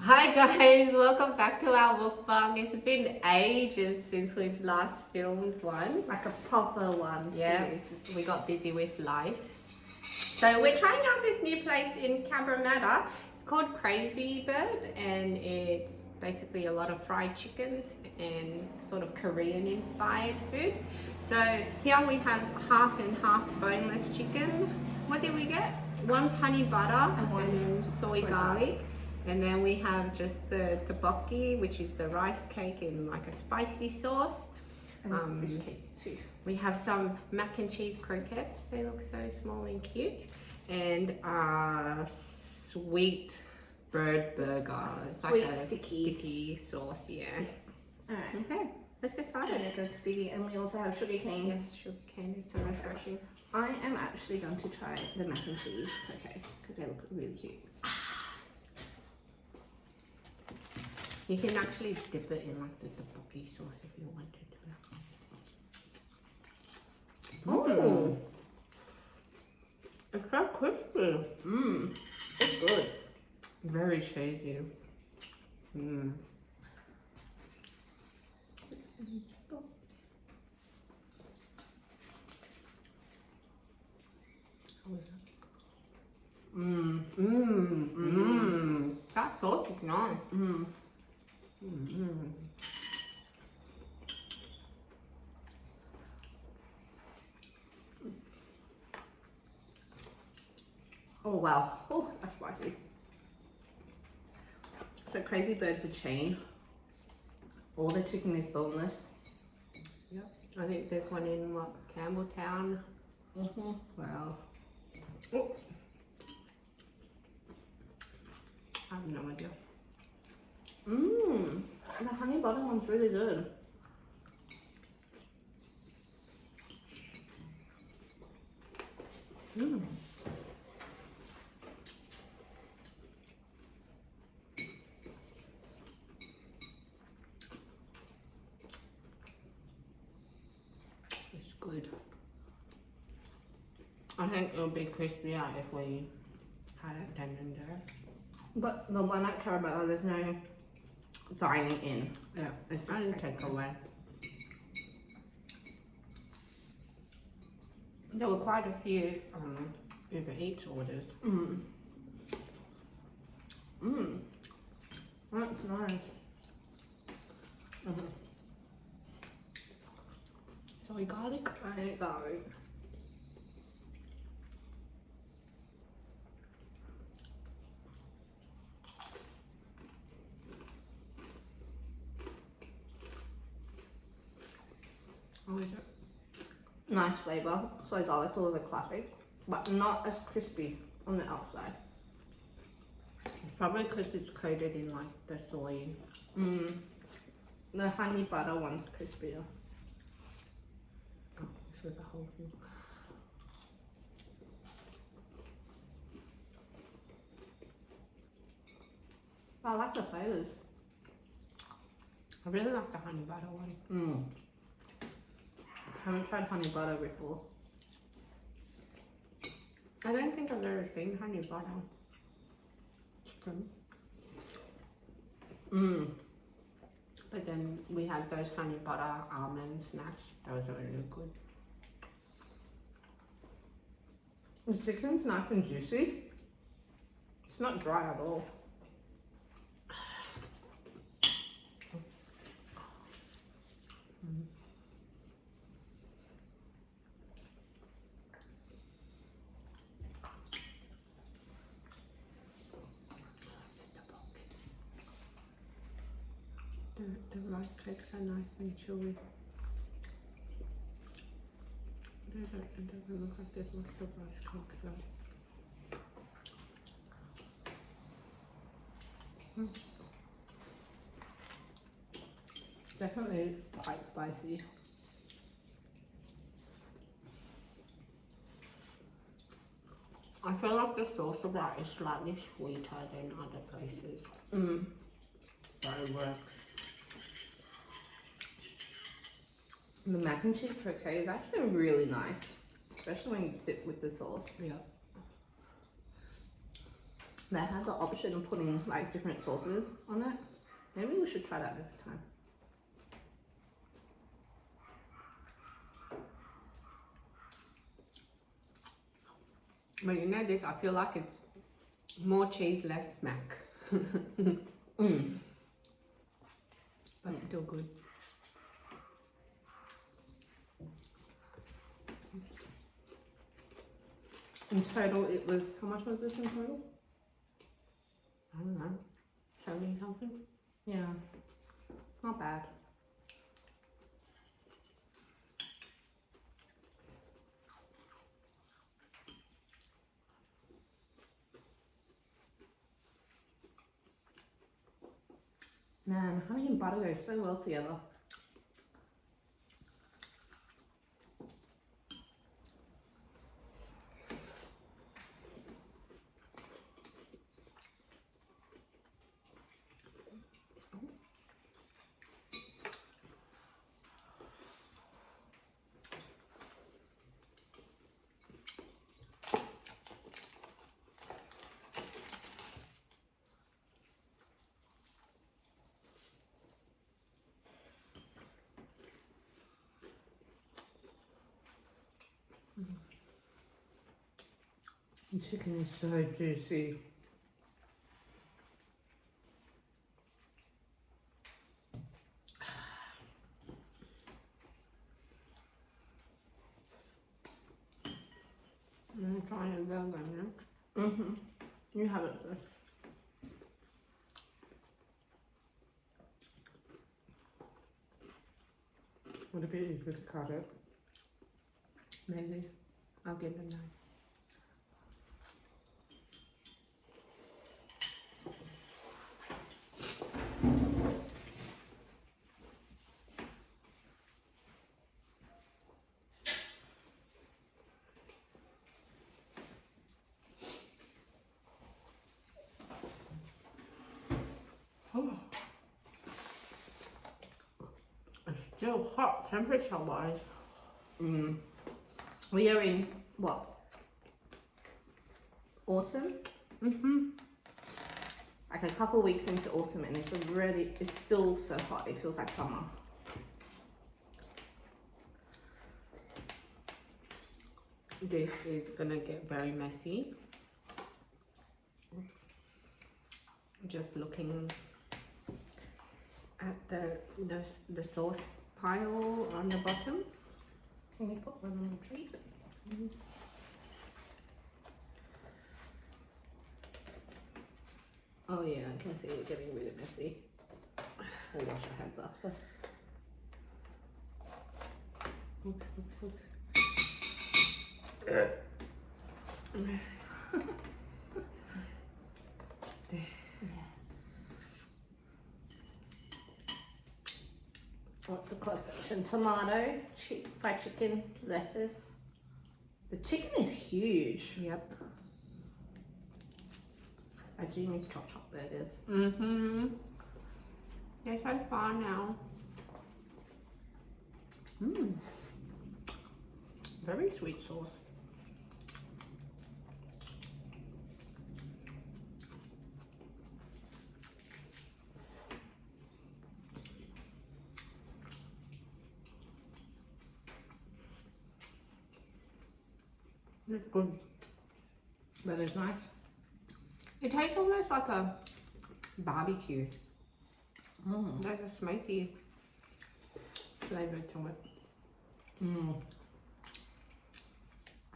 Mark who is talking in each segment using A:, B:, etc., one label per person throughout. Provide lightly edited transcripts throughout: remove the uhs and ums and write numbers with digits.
A: Hi guys, welcome back to our mukbang. It's been ages since we've last filmed one.
B: Like a proper one.
A: Yeah,
B: too.
A: we got busy with life. So we're trying out this new place in Cabramatta. It's called Krazy Bird and it's basically a lot of fried chicken and sort of Korean inspired food. So here we have half and half boneless chicken. What did we get? One's honey butter and one's soy garlic. And then we have just the tteokbokki, which is the rice cake in like a spicy sauce.
B: And fish cake too.
A: We have some mac and cheese croquettes. They look so small and cute. And sweet bird burger. It's
B: Sweet,
A: like a
B: sticky.
A: sticky sauce, yeah.
B: Alright.
A: Okay, let's get started.
B: Go to the, and we also have sugar cane.
A: Yes, sugar cane. It's so refreshing.
B: I am actually going to try the mac and cheese because they look really cute.
A: You can actually dip it in like the tteokbokki sauce if you wanted to.
B: Oh,
A: It's so crispy.
B: it's good.
A: Very cheesy. Mm. That sauce is nice.
B: Oh wow. Oh, that's spicy. So Krazy Bird's a chain. All the chicken is boneless.
A: Yep. I think there's one in what, Campbelltown.
B: Wow.
A: Oh. I have no idea.
B: The honey butter one's really good.
A: It's good. I think it'll be crispier if we had it then and there.
B: But the one at Caramel, there's no dining in.
A: Yeah, it's only takeaway. There were quite a few Uber Eats orders.
B: That's nice.
A: Soy garlic.
B: I hate garlic.
A: Oh, is it?
B: Nice flavour. Soy garlic's always a classic, but not as crispy on the outside.
A: It's probably because it's coated in like the soy.
B: The honey butter one's crispier.
A: Oh, this was a whole thing.
B: I like the flavours.
A: I really like the honey butter one.
B: I haven't tried honey butter before.
A: I don't think I've ever seen honey butter chicken. But then we had those honey butter almond snacks. Those are really good.
B: The chicken's nice and juicy. It's not dry at all.
A: The rice cakes are nice and chewy. It doesn't look like there's lots of rice cakes though.
B: Definitely quite spicy.
A: I feel like the sauce of that is slightly sweeter than other places. But it works.
B: The mac and cheese croquette is actually really nice, especially when you dip with the sauce.
A: Yeah.
B: They had the option of putting like different sauces on it. Maybe we should try that next time.
A: But you know this, I feel like it's more cheese, less mac. But still good. In total, it was, how much was this in total? I don't know, 70 something?
B: Yeah, not bad. Man, honey and butter go so well together. The chicken is so juicy.
A: I'm trying a burger now.
B: You have it first.
A: Would it be easier to cut it? Maybe. I'll give it a knife. It's still hot temperature wise.
B: We are in what? Autumn? Like a couple of weeks into autumn, and it's still so hot. It feels like summer.
A: This is gonna get very messy. Oops. Just looking at the sauce pile on the bottom.
B: Can you put one on the plate?
A: Yes.
B: Oh yeah, I can see it getting really messy. We'll wash our hands after.
A: Oops, oops, oops.
B: What's a cross section? Tomato, fried chicken, lettuce. The chicken is huge.
A: Yep.
B: I do miss chop burgers.
A: They're so far now. Very sweet sauce. It's good.
B: That is nice.
A: It tastes almost like a barbecue. There's a smoky flavour to it.
B: I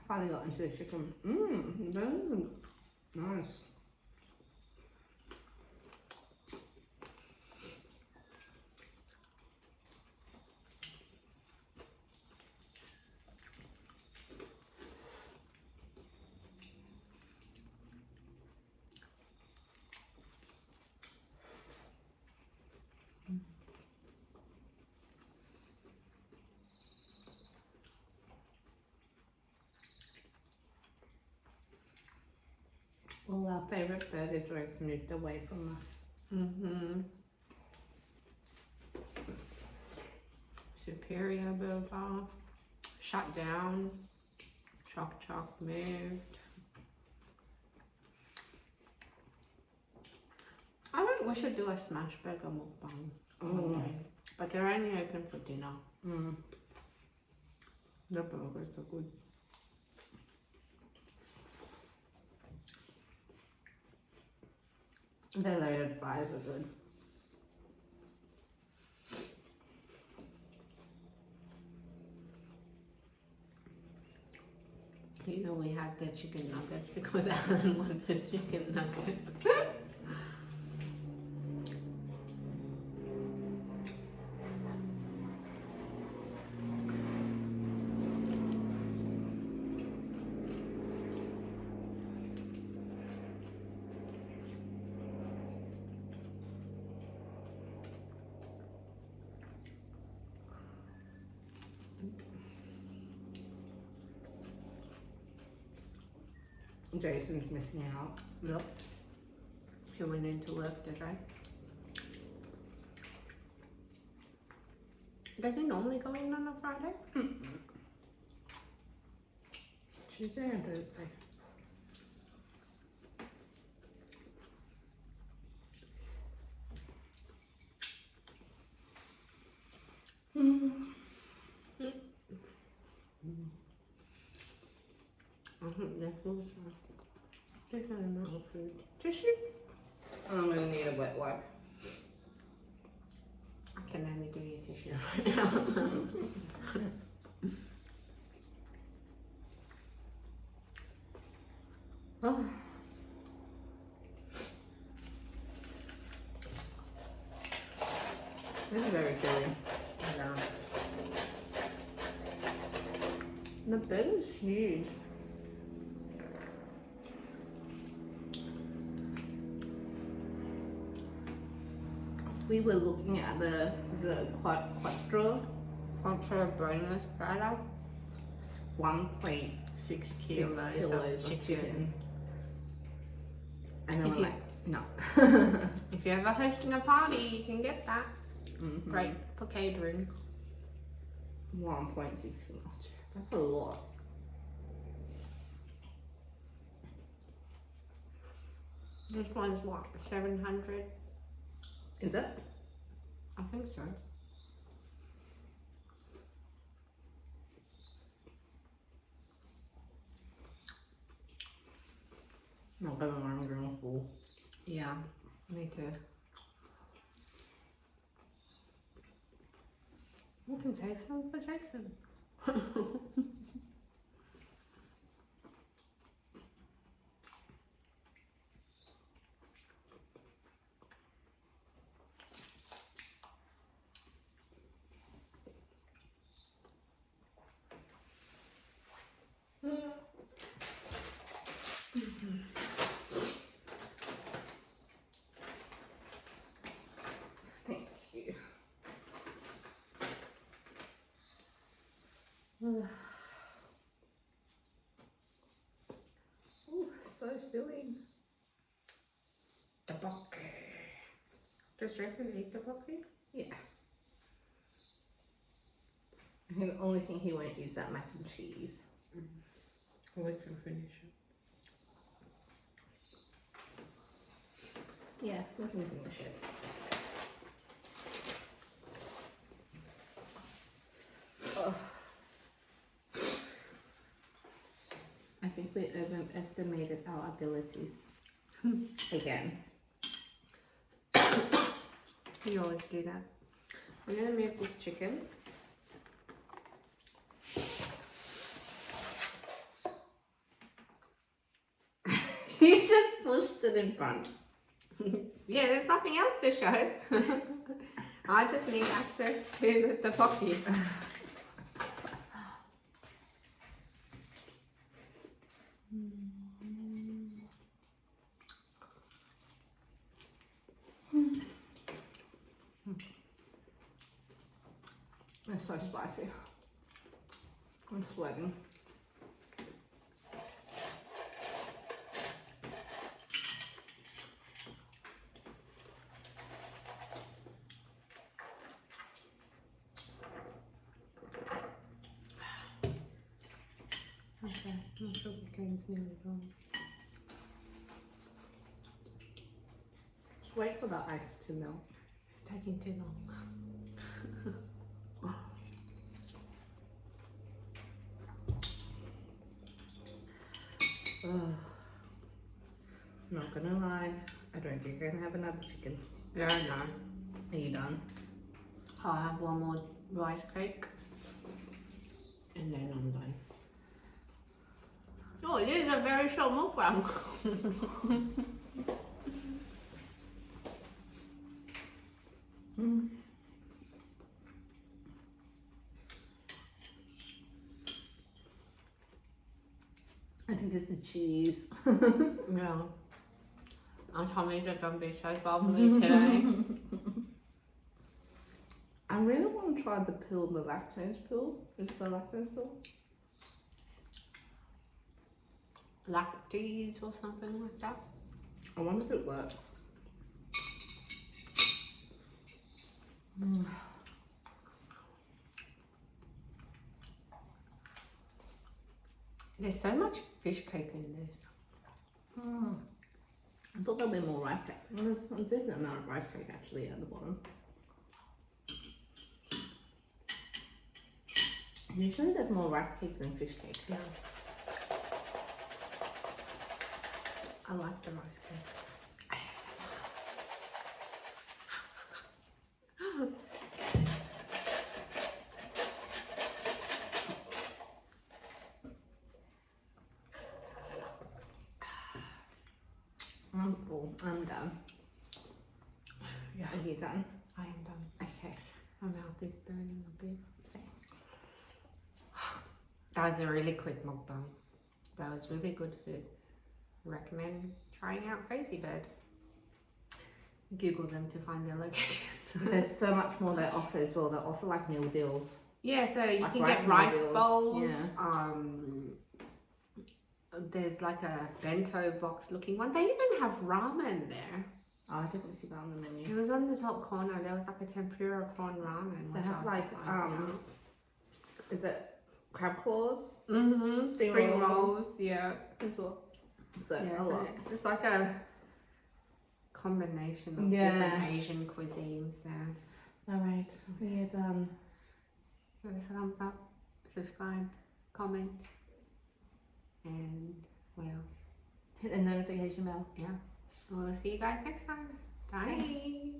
B: finally got into the chicken. Nice. All our favourite burger joints moved away from us.
A: Superior burger. Shut down. Choc moved. We should do a smash burger mukbang one
B: Mm.
A: day. But they're only open for dinner.
B: Mm.
A: The burgers are good.
B: The loaded fries are good.
A: You know we had the chicken nuggets because Alan wanted chicken nuggets.
B: Jason's missing out.
A: Yep. He went into work today. Does he normally go in on a Friday?
B: Tuesday and Thursday.
A: I think there's also different amount of food. Tissue?
B: I'm gonna need a wet wipe.
A: I can only give you tissue right now.
B: Oh. This is very filling.
A: Yeah. The burger's huge.
B: We were looking at the quattro,
A: Contra boneless platter.
B: 1.6
A: kilos
B: kilos
A: of
B: of chicken. And then
A: If
B: we're
A: you-
B: like, no.
A: If you're ever hosting a party, you can get that.
B: Mhm.
A: Great for catering.
B: 1.6 kilos. That's a lot.
A: This one's what, 700?
B: Is it?
A: I think so.
B: Not gonna lie, I'm going full.
A: Yeah, me too. You can take some for Jason.
B: Thank you. Ooh, so filling.
A: The bucket. Does Jason eat the bucket?
B: Yeah. I think the only thing he won't is that mac and cheese.
A: We can finish it.
B: Yeah, we can finish it. Oh. I think we overestimated our abilities. Again.
A: We always do that. We're gonna move this chicken.
B: You just pushed it in front.
A: Yeah, there's nothing else to show. I just need access to the pocket.
B: It's so spicy. I'm sweating.
A: Okay, my sugar cane's nearly gone.
B: Wait for the ice to melt.
A: It's taking too long.
B: Not gonna lie, I don't think I'm gonna have another chicken.
A: Yeah, no.
B: Are you done?
A: I'll have one more rice cake and then I'm done. Oh, it is a very short mukbang.
B: I think it's the cheese.
A: Yeah. Our tummies are gonna be so bubbly today.
B: I really want to try the pill, the lactose pill. Is it the lactose pill?
A: Lactase or something like that.
B: I wonder if it works.
A: There's so much fish cake in this.
B: I thought there'd be more rice cake. There's a decent amount of rice cake actually at the bottom. Usually there's more rice cake than fish cake.
A: Yeah. I like the rice cake.
B: I'm full. I'm done.
A: Yeah.
B: Are you done?
A: I am done.
B: Okay.
A: My mouth is burning a bit. That was a really quick mukbang. That was really good food. Recommend trying out Krazy Bird. Google them to find their locations.
B: There's so much more they offer as well. They offer like meal deals.
A: Yeah, so you
B: Like
A: can
B: rice
A: get rice
B: noodles,
A: bowls.
B: yeah.
A: There's like a bento box looking one. They even have ramen there.
B: Oh, I didn't see that on the menu.
A: It was on the top corner. There was like a tempura prawn ramen.
B: They
A: which I
B: have
A: was
B: like
A: surprised about.
B: is it crab claws?
A: Spring rolls, yeah.
B: As well. So
A: Yeah,
B: a
A: so
B: lot.
A: it's like a combination of different Asian cuisines there.
B: Alright, we're done.
A: Give us a thumbs up, subscribe, comment, and what else?
B: Hit the notification bell.
A: Yeah. We'll see you guys next time. Bye.